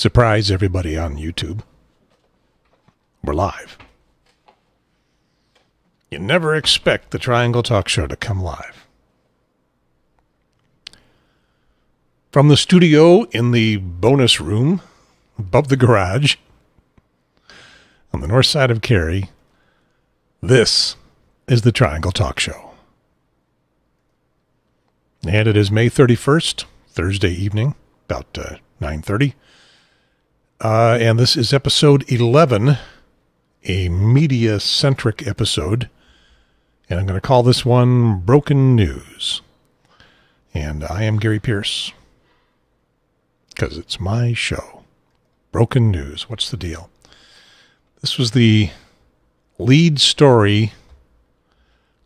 Surprise everybody on YouTube. We're live. You never expect the Triangle Talk Show to come live. From the studio in the bonus room above the garage on the north side of Cary, this is the Triangle Talk Show. And it is May 31st, Thursday evening, about 9:30. And this is episode 11, a media-centric episode. And I'm going to call this one Broken News. And I am Gary Pierce, because it's my show. Broken News. What's the deal? This was the lead story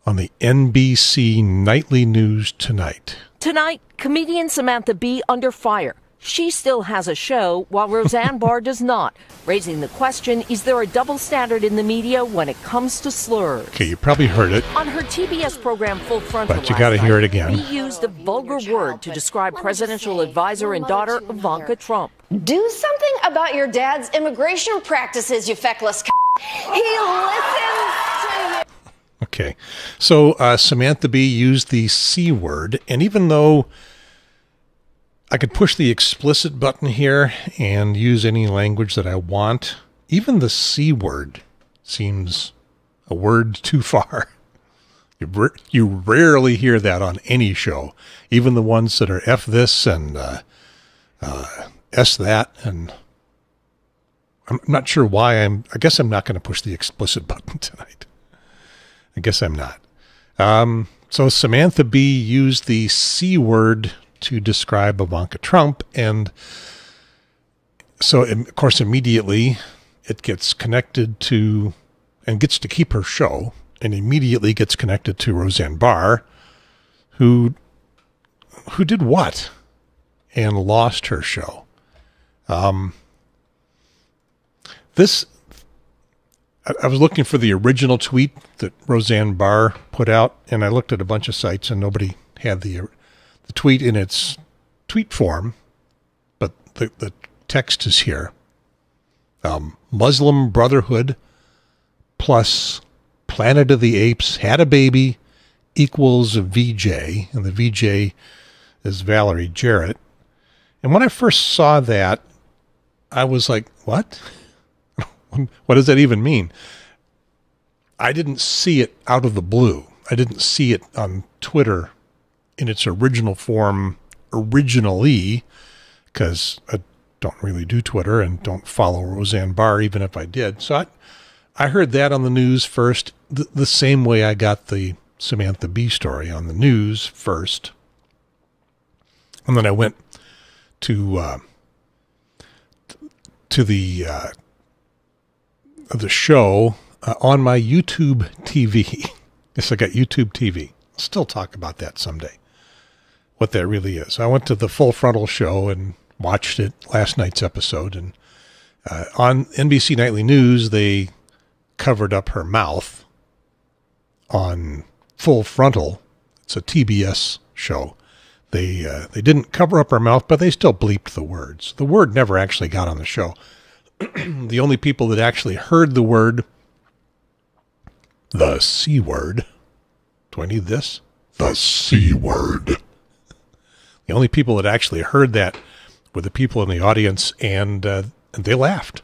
on the NBC Nightly News tonight. Tonight, comedian Samantha Bee under fire. She still has a show, while Roseanne Barr does not, raising the question, is there a double standard in the media when it comes to slurs? Okay, you probably heard it. On her TBS program Full Frontal But you got to hear it again. Bee used a vulgar word to describe presidential advisor and daughter Ivanka Trump. Do something about your dad's immigration practices, you feckless He listens to you. Okay, so Samantha Bee used the C word, and even though I could push the explicit button here and use any language that I want, even the C word seems a word too far. You rarely hear that on any show, even the ones that are F this and S that, and I'm not sure why I guess I'm not going to push the explicit button tonight. I guess I'm not. So Samantha Bee used the C word to describe Ivanka Trump, and so, of course, immediately it gets connected to, and gets to keep her show, and immediately gets connected to Roseanne Barr, who did what? And lost her show. I was looking for the original tweet that Roseanne Barr put out, and I looked at a bunch of sites, and nobody had the tweet in its tweet form, but the text is here. Muslim Brotherhood plus Planet of the Apes had a baby equals a VJ, and the VJ is Valerie Jarrett. And when I first saw that, I was like, what? What does that even mean? I didn't see it out of the blue. I didn't see it on Twitter in its original form originally, because I don't really do Twitter and don't follow Roseanne Barr, even if I did. So I heard that on the news first, the same way I got the Samantha Bee story on the news first. And then I went to the show on my YouTube TV. Yes, I got YouTube TV. I'll still talk about that someday, what that really is. I went to the Full Frontal show and watched it, last night's episode, and on NBC Nightly News, they covered up her mouth. On Full Frontal, it's a TBS show, they didn't cover up her mouth, but they still bleeped the words. The word never actually got on the show. The only people that actually heard the word, the C word, do I need this? The C word. The only people that actually heard that were the people in the audience, and they laughed.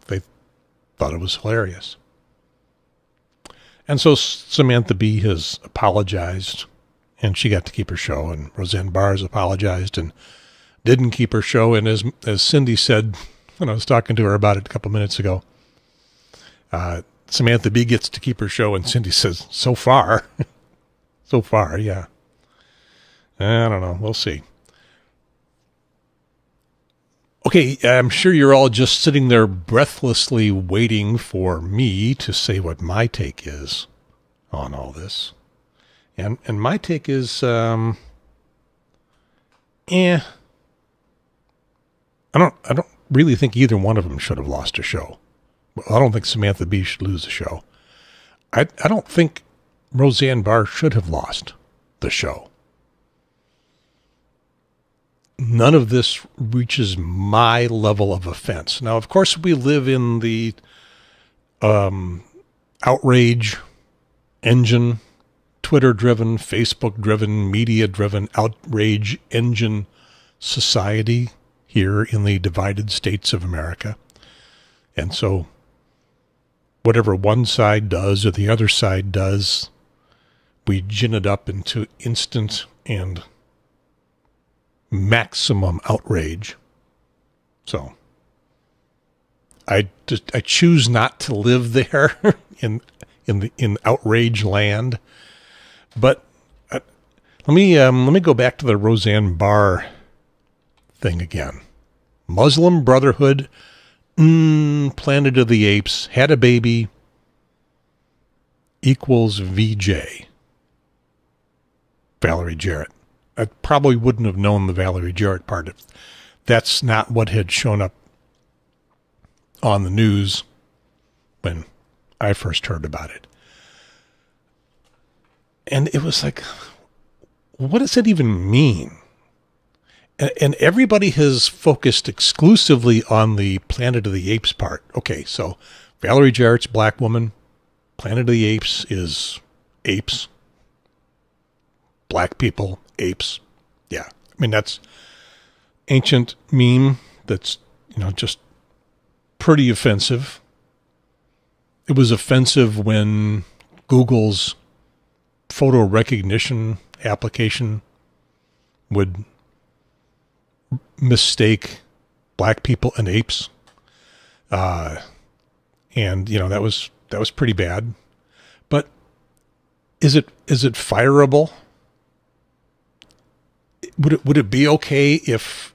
They thought it was hilarious. And so Samantha Bee has apologized, and she got to keep her show, and Roseanne Barr has apologized and didn't keep her show. And as Cindy said when I was talking to her about it a couple minutes ago, Samantha Bee gets to keep her show, and Cindy says, so far. So far, yeah. I don't know. We'll see. Okay, I'm sure you're all just sitting there breathlessly waiting for me to say what my take is on all this. And my take is, I don't really think either one of them should have lost a show. I don't think Samantha Bee should lose a show. I don't think Roseanne Barr should have lost the show. none of this reaches my level of offense. Now, of course, we live in the outrage engine, Twitter-driven, Facebook-driven, media-driven outrage engine society here in the divided states of America. And so whatever one side does or the other side does, we gin it up into instant and maximum outrage. So I choose not to live there in outrage land. But let me go back to the Roseanne Barr thing again. Muslim Brotherhood, Planet of the Apes, had a baby, equals VJ. Valerie Jarrett. I probably wouldn't have known the Valerie Jarrett part if that's not what had shown up on the news when I first heard about it. And it was like, what does it even mean? And everybody has focused exclusively on the Planet of the Apes part. Okay, so Valerie Jarrett's black woman. Planet of the Apes is apes. Black people, apes. Yeah. I mean, that's ancient meme that's, just pretty offensive. It was offensive when Google's photo recognition application would mistake black people and apes. And that was pretty bad. But is it fireable? Would it be okay if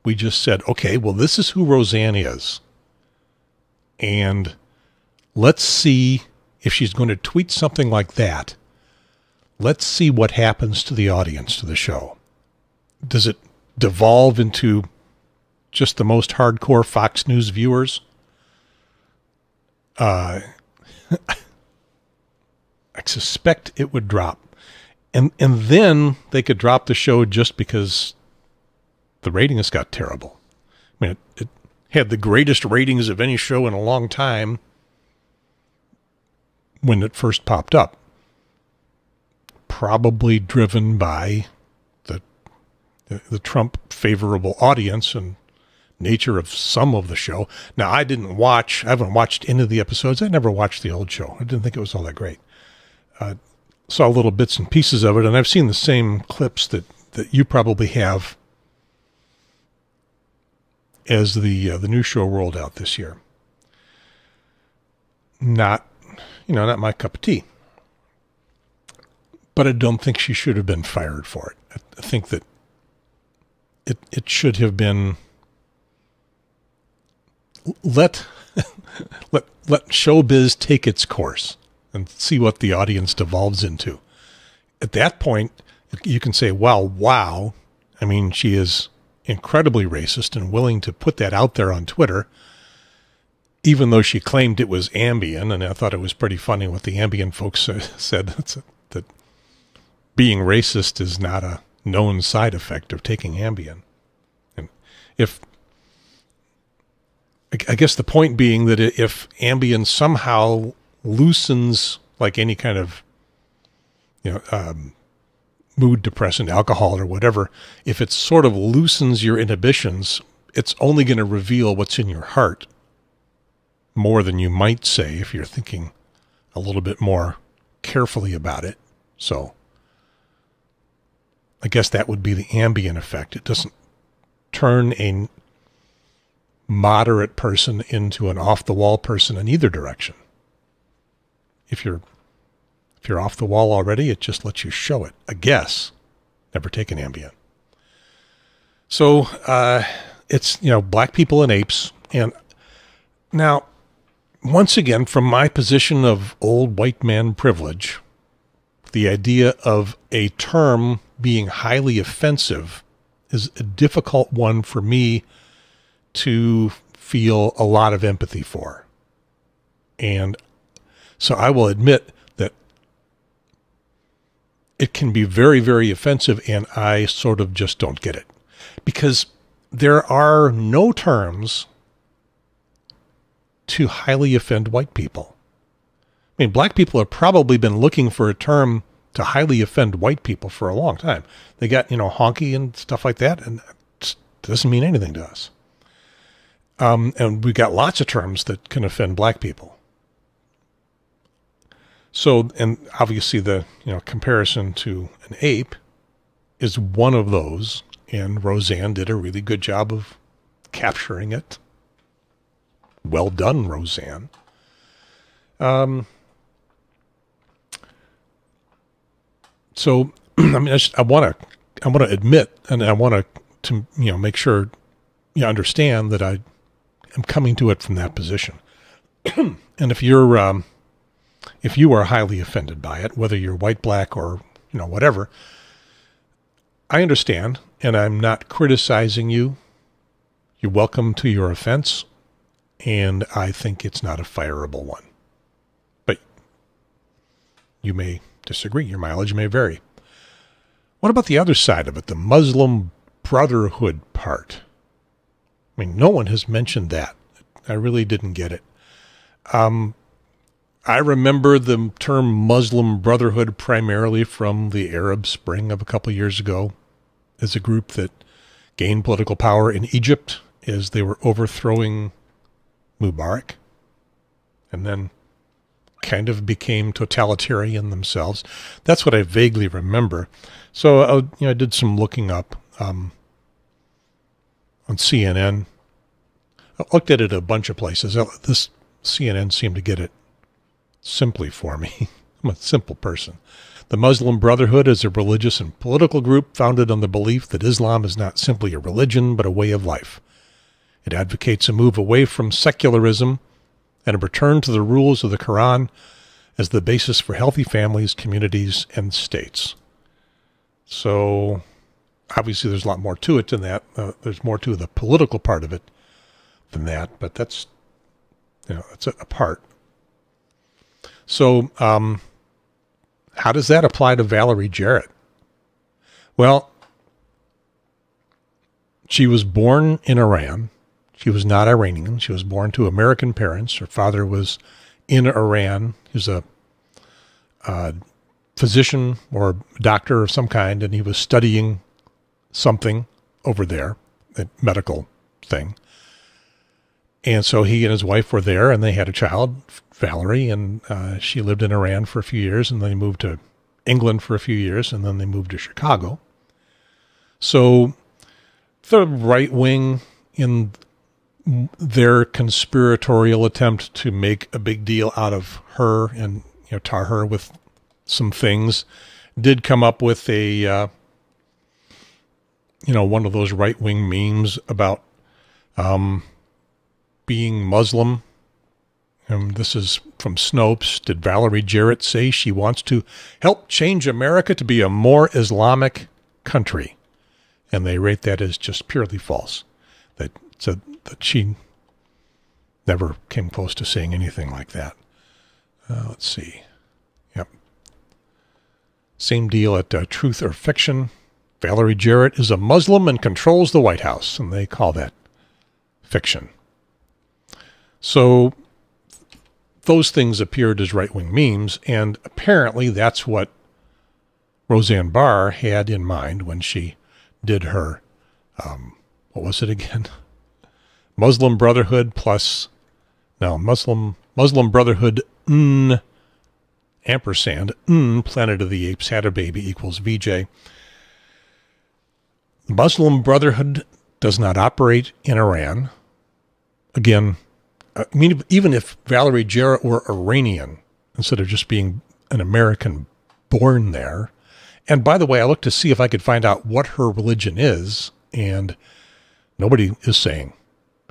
we just said, okay, well, this is who Roseanne is, and let's see if she's going to tweet something like that. Let's see what happens to the audience, to the show. Does it devolve into just the most hardcore Fox News viewers? I suspect it would drop. And then they could drop the show just because the ratings got terrible. I mean, it had the greatest ratings of any show in a long time when it first popped up. Probably driven by the Trump favorable audience and nature of some of the show. Now, I haven't watched any of the episodes. I never watched the old show. I didn't think it was all that great. Saw little bits and pieces of it, and I've seen the same clips that you probably have as the new show rolled out this year. Not my cup of tea. But I don't think she should have been fired for it. I think that it should have been let showbiz take its course and see what the audience devolves into. At that point, you can say, wow. I mean, she is incredibly racist and willing to put that out there on Twitter, even though she claimed it was Ambien. And I thought it was pretty funny what the Ambien folks said, that being racist is not a known side effect of taking Ambien. And I guess the point being that if Ambien somehow loosens, like any kind of mood depressant, alcohol or whatever, if it sort of loosens your inhibitions, it's only going to reveal what's in your heart more than you might say if you're thinking a little bit more carefully about it. So I guess that would be the Ambien effect. It doesn't turn a moderate person into an off-the-wall person in either direction. If you're off the wall already, it just lets you show it. I guess. Never taken Ambien. So it's, black people and apes. And now, once again, from my position of old white man privilege, the idea of a term being highly offensive is a difficult one for me to feel a lot of empathy for. And so I will admit that it can be very, very offensive, and I sort of just don't get it. because there are no terms to highly offend white people. I mean, black people have probably been looking for a term to highly offend white people for a long time. They got, honky and stuff like that, and it doesn't mean anything to us. And we got lots of terms that can offend black people. So, and obviously the, comparison to an ape is one of those, and Roseanne did a really good job of capturing it. Well done, Roseanne. So, I mean, I want to admit, and I want to make sure you understand that I am coming to it from that position. And if you are highly offended by it, whether you're white, black, or whatever, I understand, and I'm not criticizing you. You're welcome to your offense, and I think it's not a fireable one. But you may disagree. Your mileage may vary. What about the other side of it, the Muslim Brotherhood part? I mean, no one has mentioned that. I really didn't get it. I remember the term Muslim Brotherhood primarily from the Arab Spring of a couple of years ago, as a group that gained political power in Egypt as they were overthrowing Mubarak, and then kind of became totalitarian themselves. That's what I vaguely remember. So I did some looking up on CNN. I looked at it a bunch of places. This CNN seemed to get it simply for me. I'm a simple person. The Muslim Brotherhood is a religious and political group founded on the belief that Islam is not simply a religion, but a way of life. It advocates a move away from secularism and a return to the rules of the Quran as the basis for healthy families, communities, and states. So, obviously there's a lot more to it than that. There's more to the political part of it than that, but that's, that's a part. So, how does that apply to Valerie Jarrett? Well, she was born in Iran. She was not Iranian. She was born to American parents. Her father was in Iran. He was a physician or doctor of some kind, and he was studying something over there, a medical thing. And so he and his wife were there, and they had a child, Valerie, and she lived in Iran for a few years, and then they moved to England for a few years, and then they moved to Chicago. So the right wing, in their conspiratorial attempt to make a big deal out of her and tar her with some things, did come up with a one of those right wing memes about being Muslim. This is from Snopes. Did Valerie Jarrett say she wants to help change America to be a more Islamic country? And they rate that as just purely false. That she never came close to saying anything like that. Let's see. Yep. Same deal at Truth or Fiction. Valerie Jarrett is a Muslim and controls the White House, and they call that fiction. So those things appeared as right-wing memes, and apparently that's what Roseanne Barr had in mind when she did her, what was it again? Muslim Brotherhood Muslim Brotherhood, ampersand, Planet of the Apes had a baby equals VJ. The Muslim Brotherhood does not operate in Iran. Again, I mean, even if Valerie Jarrett were Iranian, instead of just being an American born there. And by the way, I looked to see if I could find out what her religion is, and nobody is saying.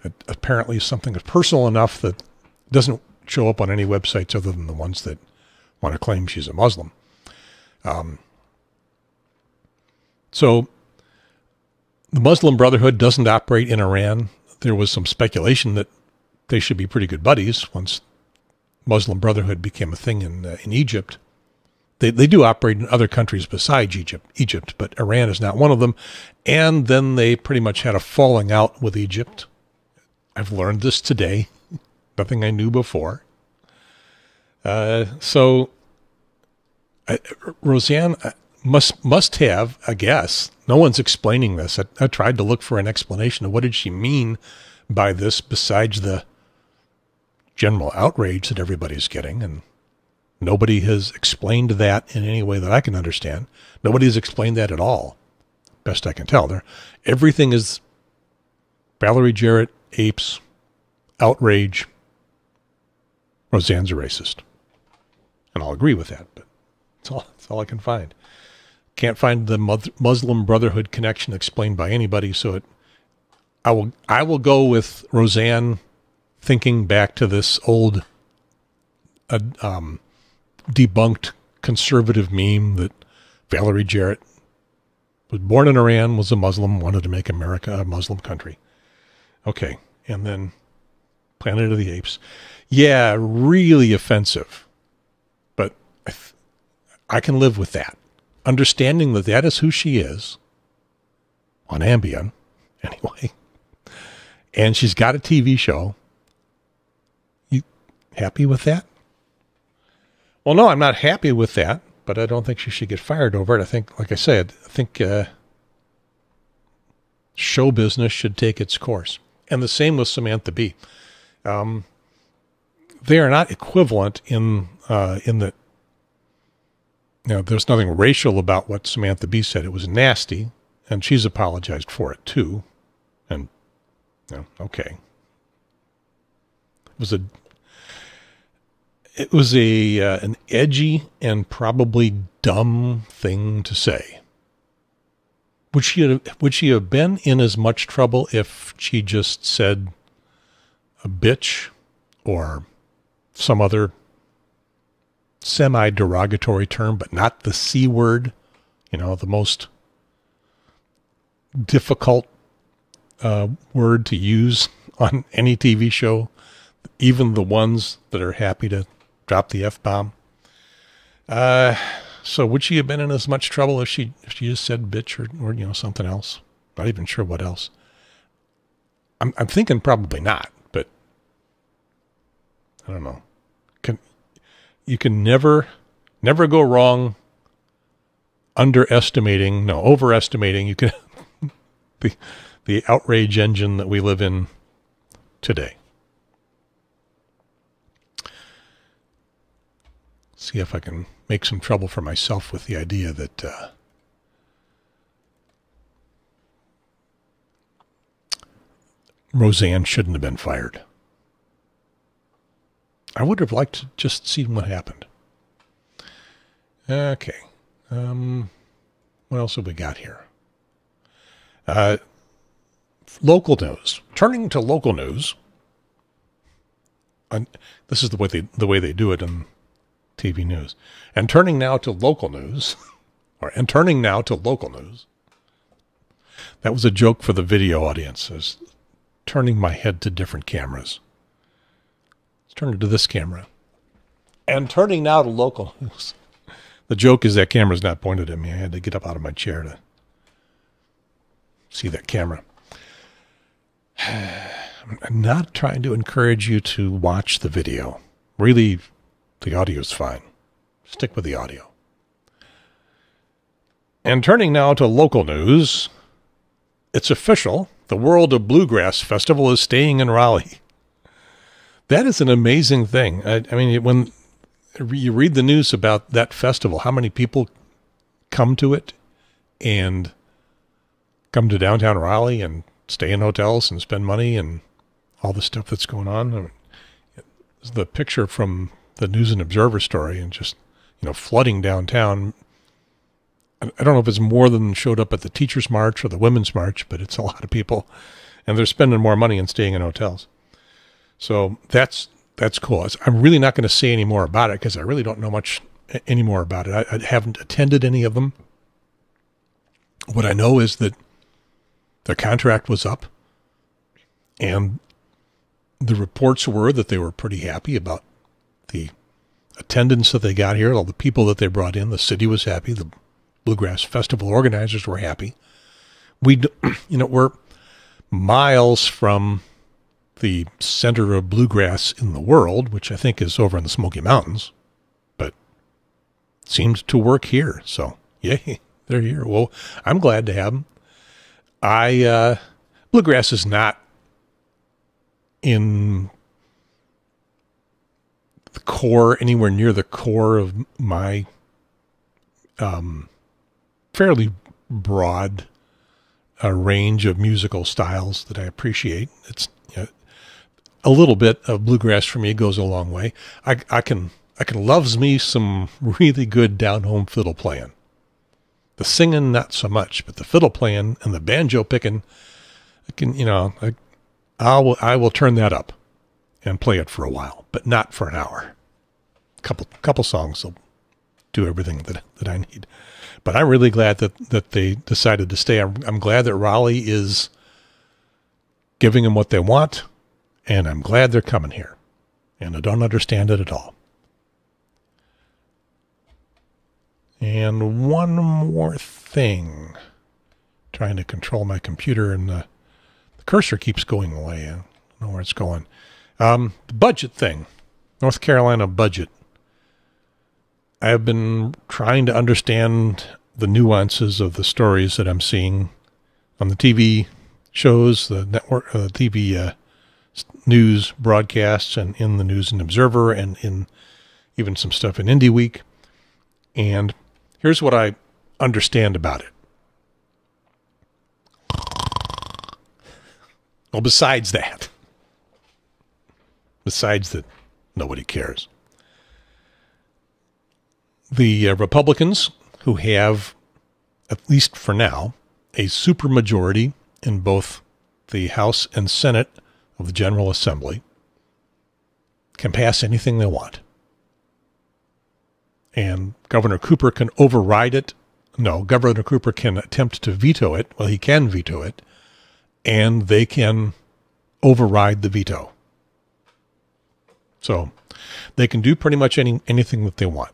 It apparently something is personal enough that doesn't show up on any websites other than the ones that want to claim she's a Muslim. So the Muslim Brotherhood doesn't operate in Iran. There was some speculation that they should be pretty good buddies once Muslim Brotherhood became a thing in Egypt. They do operate in other countries besides Egypt, but Iran is not one of them. And then they pretty much had a falling out with Egypt. I've learned this today. Nothing I knew before. Roseanne must have, I guess. No one's explaining this. I tried to look for an explanation of what did she mean by this besides the general outrage that everybody's getting, and nobody has explained that in any way that I can understand. Nobody has explained that at all, best I can tell. Everything is Valerie Jarrett, apes, outrage, Roseanne's a racist. And I'll agree with that, but that's all I can find. Can't find the Muslim Brotherhood connection explained by anybody, so I will go with Roseanne thinking back to this old debunked conservative meme that Valerie Jarrett was born in Iran, was a Muslim, wanted to make America a Muslim country. Okay, and then Planet of the Apes. Yeah, really offensive, but I can live with that. Understanding that that is who she is, on Ambien, anyway, and she's got a TV show. You happy with that? Well, no, I'm not happy with that, but I don't think she should get fired over it. I think, like I said, show business should take its course. And the same with Samantha Bee. They are not equivalent in that, there's nothing racial about what Samantha Bee said. It was nasty, and she's apologized for it too. And, okay. It was an edgy and probably dumb thing to say. Would she have been in as much trouble if she just said a bitch or some other semi-derogatory term, but not the C word, the most difficult word to use on any TV show, even the ones that are happy to drop the F-bomb. So would she have been in as much trouble if she just said bitch or something else? Not even sure what else. I'm thinking probably not, but I don't know. You can never go wrong overestimating. You can the outrage engine that we live in today. See if I can make some trouble for myself with the idea that Roseanne shouldn't have been fired. I would have liked to just see what happened. Okay. What else have we got here? Local news. Turning to local news. This is the way they do it in TV news. And turning now to local news. That was a joke for the video audience. I was turning my head to different cameras. Let's turn it to this camera. And turning now to local news. The joke is that camera's not pointed at me. I had to get up out of my chair to see that camera. I'm not trying to encourage you to watch the video. Really, the audio is fine. Stick with the audio. And turning now to local news. It's official. The World of Bluegrass Festival is staying in Raleigh. That is an amazing thing. I mean, when you read the news about that festival, how many people come to it and come to downtown Raleigh and stay in hotels and spend money and all the stuff that's going on. I mean, the picture from the News and Observer story and just, flooding downtown. I don't know if it's more than showed up at the Teachers March or the Women's March, but it's a lot of people, and they're spending more money and staying in hotels. So that's cool. I'm really not going to say any more about it because I really don't know much any more about it. I haven't attended any of them. What I know is that the contract was up, and the reports were that they were pretty happy about the attendance that they got here, all the people that they brought in. The city was happy. The Bluegrass Festival organizers were happy. We're miles from the center of bluegrass in the world, which I think is over in the Smoky Mountains, but it seemed to work here. So, yay, they're here. Well, I'm glad to have them. Bluegrass is not in the core, anywhere near the core of my fairly broad range of musical styles that I appreciate. It's a little bit of bluegrass for me goes a long way. I can loves me some really good down home fiddle playing. The singing not so much, but the fiddle playing and the banjo picking, I will turn that up and play it for a while, but not for an hour. Couple songs will do everything that I need. But I'm really glad that they decided to stay. I'm glad that Raleigh is giving them what they want, and I'm glad they're coming here. And I don't understand it at all. And one more thing. Trying to control my computer, and the cursor keeps going away. I don't know where it's going. The budget thing. North Carolina budget. I have been trying to understand the nuances of the stories that I'm seeing on the TV shows, the network, TV news broadcasts, and in the News and Observer, and in even some stuff in Indie Week. And here's what I understand about it. Well, besides that nobody cares. The Republicans, who have, at least for now, a supermajority in both the House and Senate of the General Assembly, can pass anything they want. And Governor Cooper can override it. No, Governor Cooper can attempt to veto it. Well, he can veto it. And they can override the veto. So they can do pretty much anything that they want.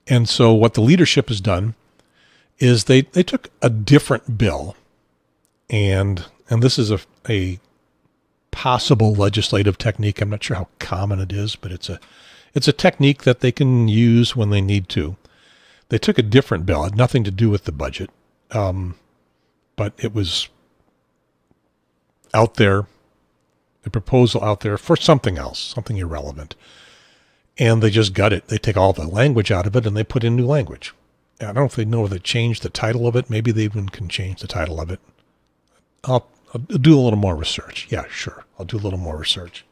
And so what the leadership has done is they took a different bill, and this is a possible legislative technique. I'm not sure how common it is, but it's a technique that they can use when they need to. They took a different bill. It had nothing to do with the budget, but it was out there, a proposal out there for something else, something irrelevant. And they just gut it. They take all the language out of it and they put in new language. I don't know if they know if they changed the title of it. Maybe they even can change the title of it. I'll do a little more research. Yeah, sure. I'll do a little more research.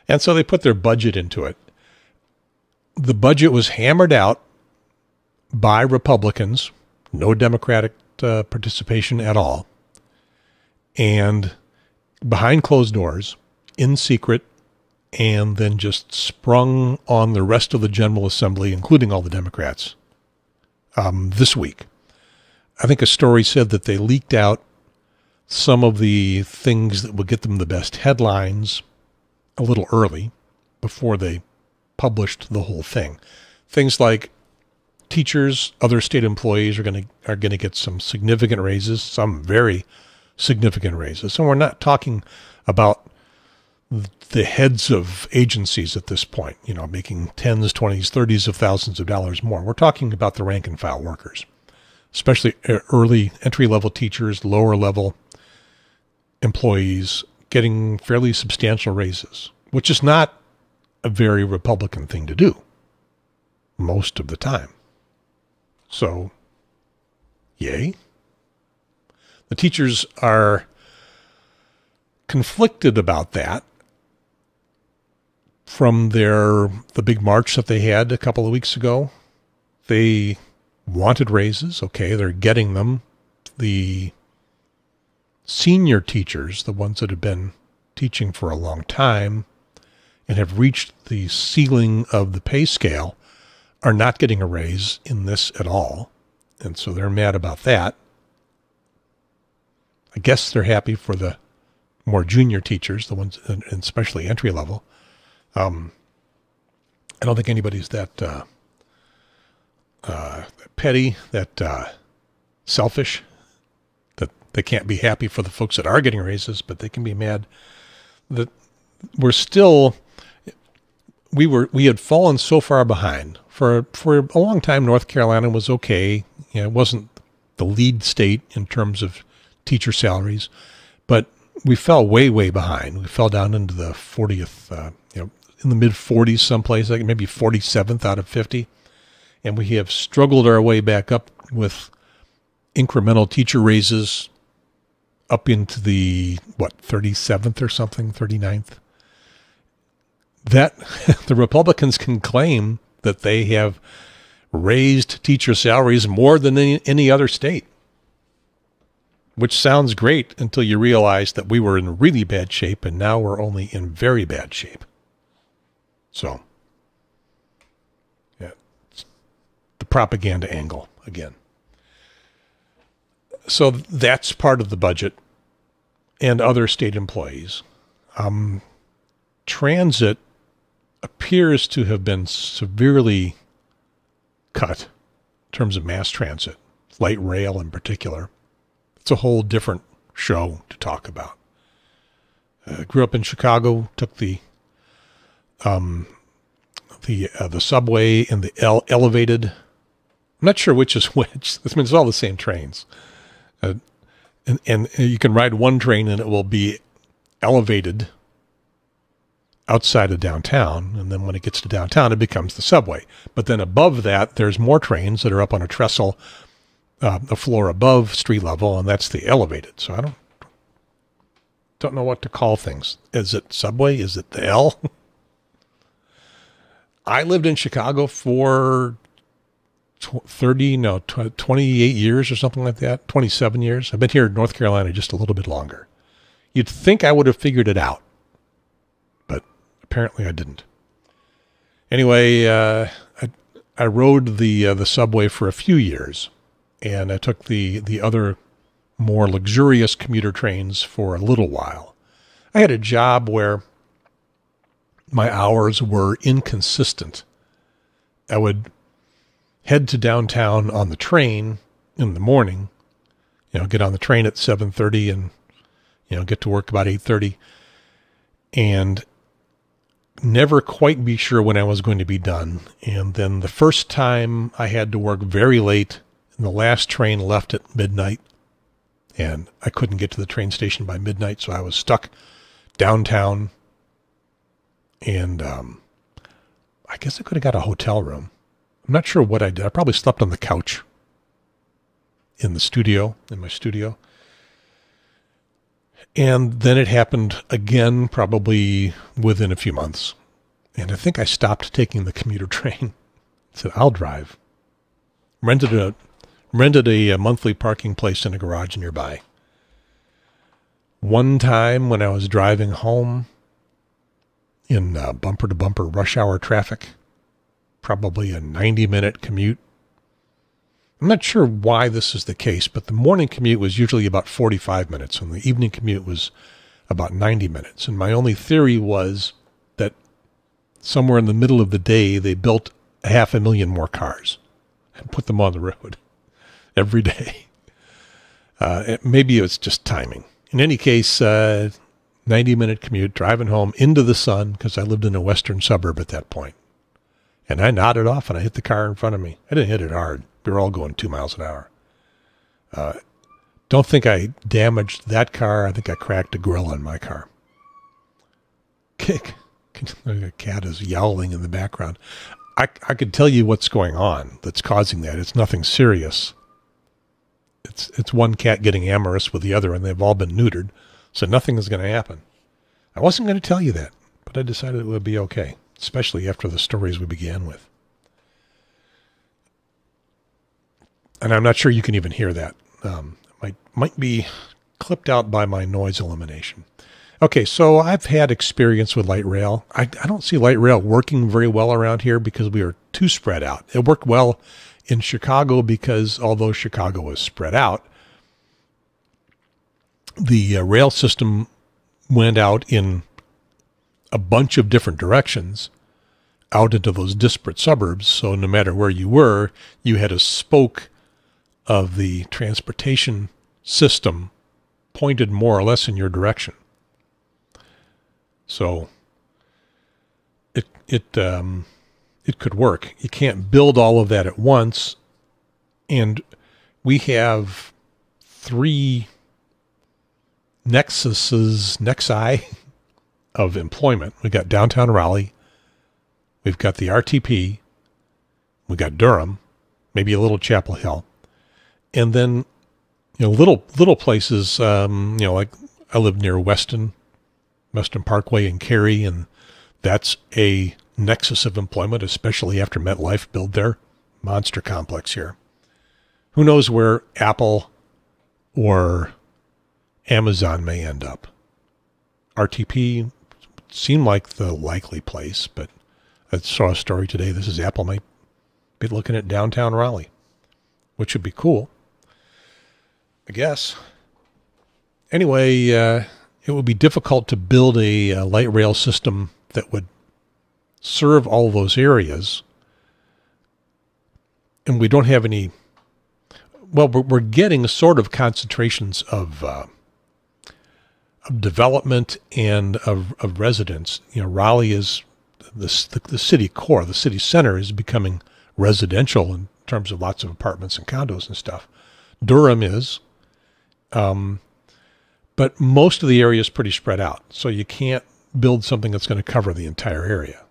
And so they put their budget into it. The budget was hammered out by Republicans, no Democratic participation at all, and behind closed doors, in secret, and then just sprung on the rest of the General Assembly, including all the Democrats, this week. I think a story said that they leaked out some of the things that would get them the best headlines a little early before they published the whole thing. Things like teachers, other state employees are going to get some significant raises, some very significant raises. And we're not talking about the heads of agencies at this point, making tens, 20s, 30s of thousands of dollars more. We're talking about the rank and file workers, especially early entry-level teachers, lower-level employees getting fairly substantial raises, which is not a very Republican thing to do most of the time. So, yay. The teachers are conflicted about that from the big march that they had a couple of weeks ago. They wanted raises. Okay, they're getting them. The senior teachers, the ones that have been teaching for a long time and have reached the ceiling of the pay scale, are not getting a raise in this at all. And so they're mad about that. I guess they're happy for the more junior teachers, the ones, and especially entry level. I don't think anybody's that petty, that selfish, that they can't be happy for the folks that are getting raises, but they can be mad that we're still, we had fallen so far behind. For a long time, North Carolina was okay. You know, it wasn't the lead state in terms of teacher salaries, but we fell way, way behind. We fell down into the 40th, in the mid 40s someplace, like maybe 47th out of 50. And we have struggled our way back up with incremental teacher raises up into the, 37th or something, 39th. That the Republicans can claim that they have raised teacher salaries more than any other state, which sounds great until you realize that we were in really bad shape and now we're only in very bad shape. So, yeah, it's the propaganda angle again. So that's part of the budget and other state employees. Transit appears to have been severely cut in terms of mass transit, light rail in particular. It's a whole different show to talk about. Grew up in Chicago, took the subway and the elevated. I'm not sure which is which. I mean, it's all the same trains. And you can ride one train and it will be elevated outside of downtown. And then when it gets to downtown, it becomes the subway. But then above that, there's more trains that are up on a trestle, the floor above street level, and that's the elevated. So I don't know what to call things. Is it subway? Is it the L? I lived in Chicago for 28 years or something like that, 27 years. I've been here in North Carolina just a little bit longer. You'd think I would have figured it out, but apparently I didn't. Anyway, I rode the subway for a few years, and I took the other more luxurious commuter trains for a little while. I had a job where my hours were inconsistent. I would head to downtown on the train in the morning, get on the train at 7:30 and, get to work about 8:30 and never quite be sure when I was going to be done. And then the first time I had to work very late and the last train left at midnight and I couldn't get to the train station by midnight. So I was stuck downtown and, I guess I could have got a hotel room. I'm not sure what I did. I probably slept on the couch in my studio. And then it happened again, probably within a few months. And I think I stopped taking the commuter train. I said, I'll drive. Rented a monthly parking place in a garage nearby. One time when I was driving home in bumper-to-bumper rush hour traffic, probably a 90-minute commute. I'm not sure why this is the case, but the morning commute was usually about 45 minutes, and the evening commute was about 90 minutes. And my only theory was that somewhere in the middle of the day, they built 500,000 more cars and put them on the road every day. Maybe it was just timing. In any case, 90-minute commute, driving home into the sun, because I lived in a western suburb at that point. And I nodded off and I hit the car in front of me. I didn't hit it hard. We were all going 2 miles an hour. Don't think I damaged that car. I think I cracked a grill on my car. The cat is yowling in the background. I could tell you what's going on that's causing that. It's nothing serious. It's one cat getting amorous with the other, and they've all been neutered, so nothing is going to happen. I wasn't going to tell you that, but I decided it would be okay, especially after the stories we began with. And I'm not sure you can even hear that. Might be clipped out by my noise elimination. Okay, so I've had experience with light rail. I don't see light rail working very well around here because we are too spread out. It worked well in Chicago because although Chicago was spread out, the rail system went out in a bunch of different directions out into those disparate suburbs. So no matter where you were, you had a spoke of the transportation system pointed more or less in your direction. So it could work. You can't build all of that at once. And we have 3 nexi of employment. We got downtown Raleigh. We've got the RTP. We got Durham, maybe a little Chapel Hill. And then, little places, like I live near Weston Parkway in Cary, and that's a nexus of employment, especially after MetLife built their monster complex here. Who knows where Apple or Amazon may end up. RTP seemed like the likely place, but I saw a story today. This is Apple might be looking at downtown Raleigh, which would be cool, I guess. Anyway, it would be difficult to build a light rail system that would serve all those areas. And we don't have any, well, we're getting sort of concentrations of development and of residents. Raleigh is the city core, the city center is becoming residential in terms of lots of apartments and condos and stuff. Durham is, but most of the area is pretty spread out. So you can't build something that's going to cover the entire area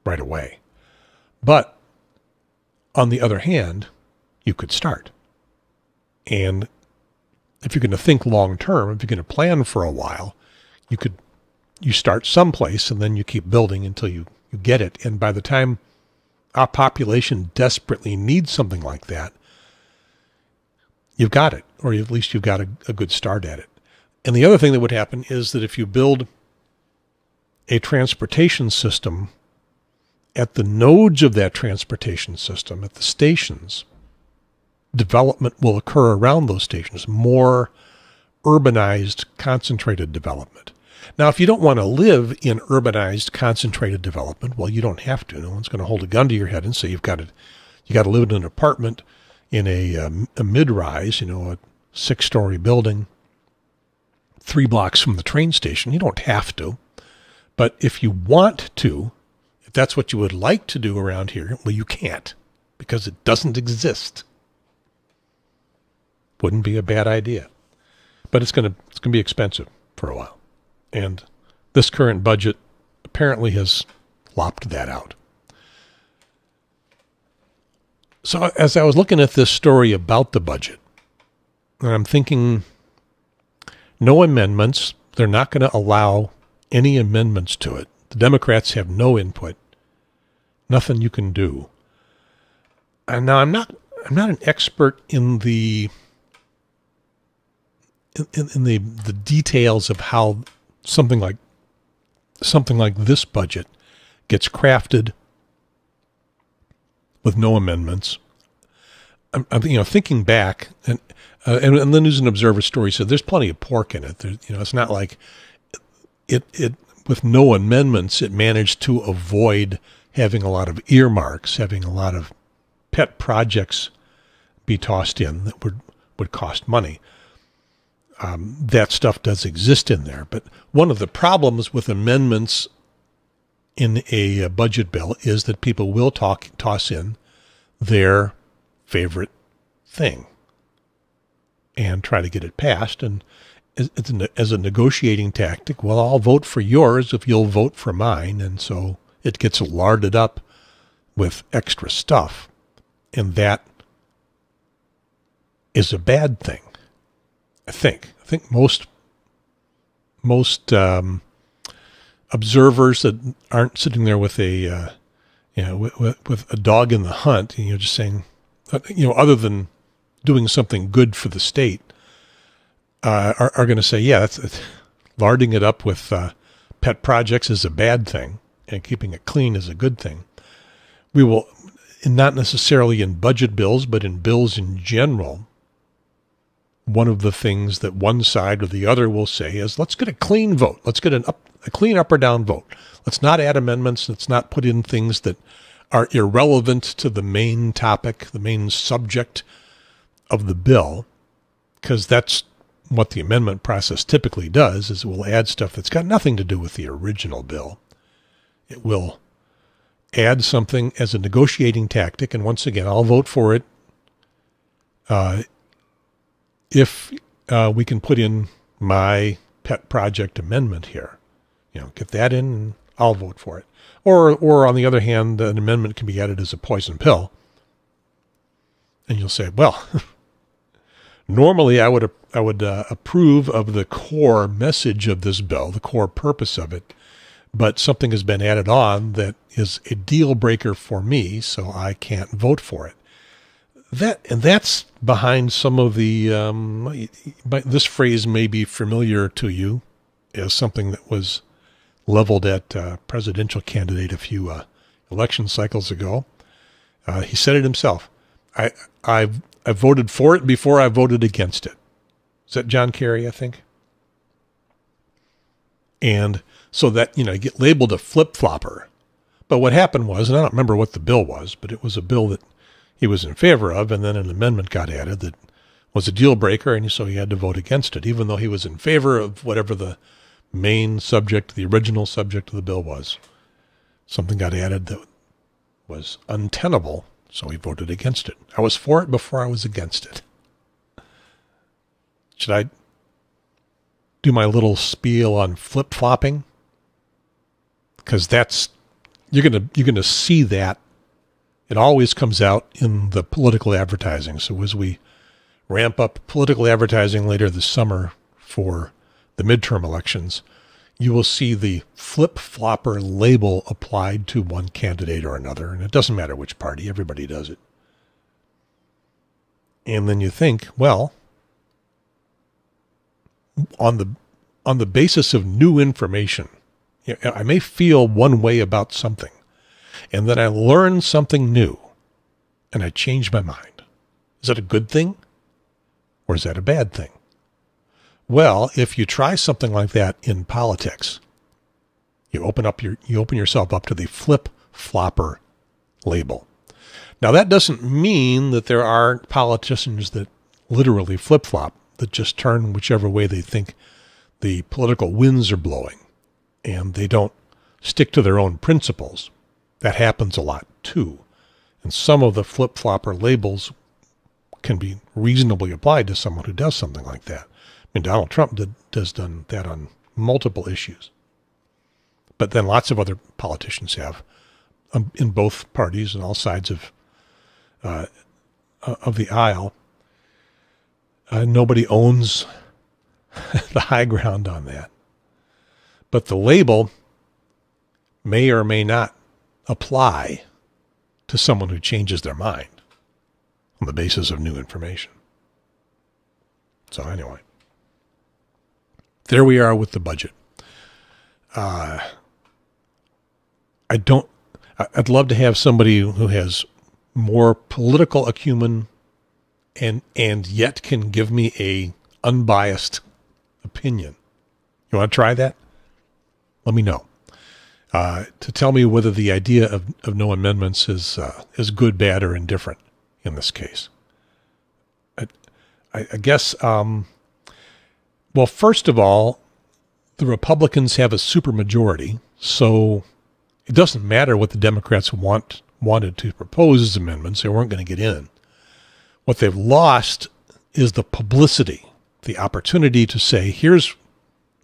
right away. But on the other hand, you could start. And if you're going to think long term, if you're going to plan for a while, you start someplace and then you keep building until you get it. And by the time our population desperately needs something like that, you've got it, or at least you've got a good start at it. And the other thing that would happen is that if you build a transportation system at the nodes of that transportation system, at the stations, development will occur around those stations, more urbanized, concentrated development. Now, if you don't want to live in urbanized, concentrated development, well, you don't have to. No one's going to hold a gun to your head and say you got to live in an apartment in a mid-rise, a 6-story building, 3 blocks from the train station. You don't have to. But if you want to, if that's what you would like to do around here, well, you can't, because it doesn't exist. Wouldn't be a bad idea. But it's going to be expensive for a while. And this current budget apparently has lopped that out. So as I was looking at this story about the budget, and I'm thinking, no amendments. They're not going to allow any amendments to it. The Democrats have no input. Nothing you can do. And now I'm not an expert in the details of how something like this budget gets crafted with no amendments. I'm thinking back, and the News and Observer story said there's plenty of pork in it. It's not like it with no amendments it managed to avoid having a lot of earmarks, having a lot of pet projects be tossed in that would cost money. That stuff does exist in there, but one of the problems with amendments in a budget bill is that people will toss in their favorite thing and try to get it passed. And as a negotiating tactic, well, I'll vote for yours if you'll vote for mine. And so it gets larded up with extra stuff. And that is a bad thing, I think. I think most observers that aren't sitting there with a with a dog in the hunt, just saying, other than doing something good for the state, are going to say, yeah, that's larding it up with pet projects is a bad thing, and keeping it clean is a good thing. We will, not necessarily in budget bills, but in bills in general, one of the things that one side or the other will say is, let's get a clean vote. Let's get a clean up or down vote. Let's not add amendments. Let's not put in things that are irrelevant to the main topic, the main subject of the bill, because that's what the amendment process typically does, is it will add stuff that's got nothing to do with the original bill. It will add something as a negotiating tactic, and once again, I'll vote for it if we can put in my pet project amendment here. Get that in, and I'll vote for it. Or on the other hand, an amendment can be added as a poison pill, and you'll say, well, normally I would approve of the core message of this bill, the core purpose of it, but something has been added on that is a deal breaker for me, so I can't vote for it. That's behind some of the, this phrase may be familiar to you as something that was leveled at a presidential candidate a few election cycles ago. He said it himself. I voted for it before I voted against it. Is that John Kerry, I think? And so that, you get labeled a flip-flopper. But what happened was, and I don't remember what the bill was, but it was a bill that he was in favor of, and then an amendment got added that was a deal breaker, and so he had to vote against it, even though he was in favor of whatever the main subject, the original subject of the bill was. Something got added that was untenable, so he voted against it. I was for it before I was against it. Should I do my little spiel on flip-flopping? Because you're gonna see that. It always comes out in the political advertising. So as we ramp up political advertising later this summer for the midterm elections, you will see the flip-flopper label applied to one candidate or another. And it doesn't matter which party, everybody does it. And then you think, well, on the basis of new information, I may feel one way about something, and then I learn something new, and I change my mind. Is that a good thing, or is that a bad thing? Well, if you try something like that in politics, you open yourself up to the flip-flopper label. Now, that doesn't mean that there aren't politicians that literally flip-flop, that just turn whichever way they think the political winds are blowing, and they don't stick to their own principles. That happens a lot, too. And some of the flip-flopper labels can be reasonably applied to someone who does something like that. I mean, Donald Trump has done that on multiple issues. But then lots of other politicians have, in both parties and all sides of the aisle. Nobody owns the high ground on that. But the label may or may not apply to someone who changes their mind on the basis of new information. So anyway, there we are with the budget. I'd love to have somebody who has more political acumen and yet can give me a unbiased opinion. You want to try that? Let me know. To tell me whether the idea of no amendments is good, bad, or indifferent in this case. I guess, well, first of all, the Republicans have a supermajority, so it doesn't matter what the Democrats wanted to propose as amendments. They weren't going to get in. What they've lost is the publicity, the opportunity to say, here's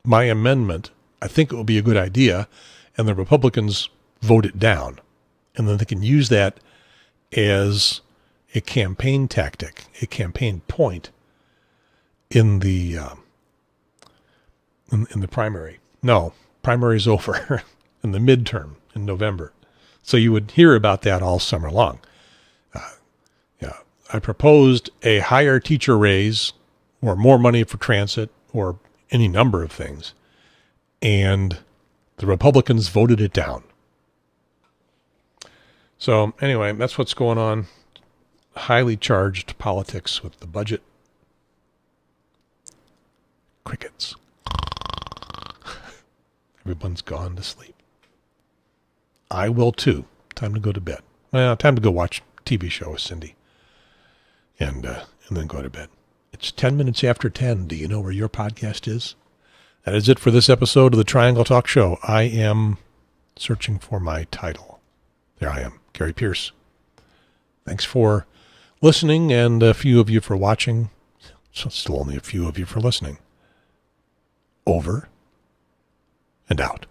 my amendment. I think it will be a good idea. And the Republicans vote it down. And then they can use that as a campaign tactic, a campaign point in the in the primary. No, primary's over. In the midterm in November. So you would hear about that all summer long. I proposed a higher teacher raise or more money for transit or any number of things. And the Republicans voted it down. So anyway, that's what's going on. Highly charged politics with the budget. Crickets. Everyone's gone to sleep. I will too. Time to go to bed. Well, time to go watch a TV show with Cindy. And then go to bed. It's 10 minutes after 10. Do you know where your podcast is? That is it for this episode of the Triangle Talk Show. I am searching for my title. There I am, Gary Pierce. Thanks for listening, and a few of you for watching. So still only a few of you for listening. Over and out.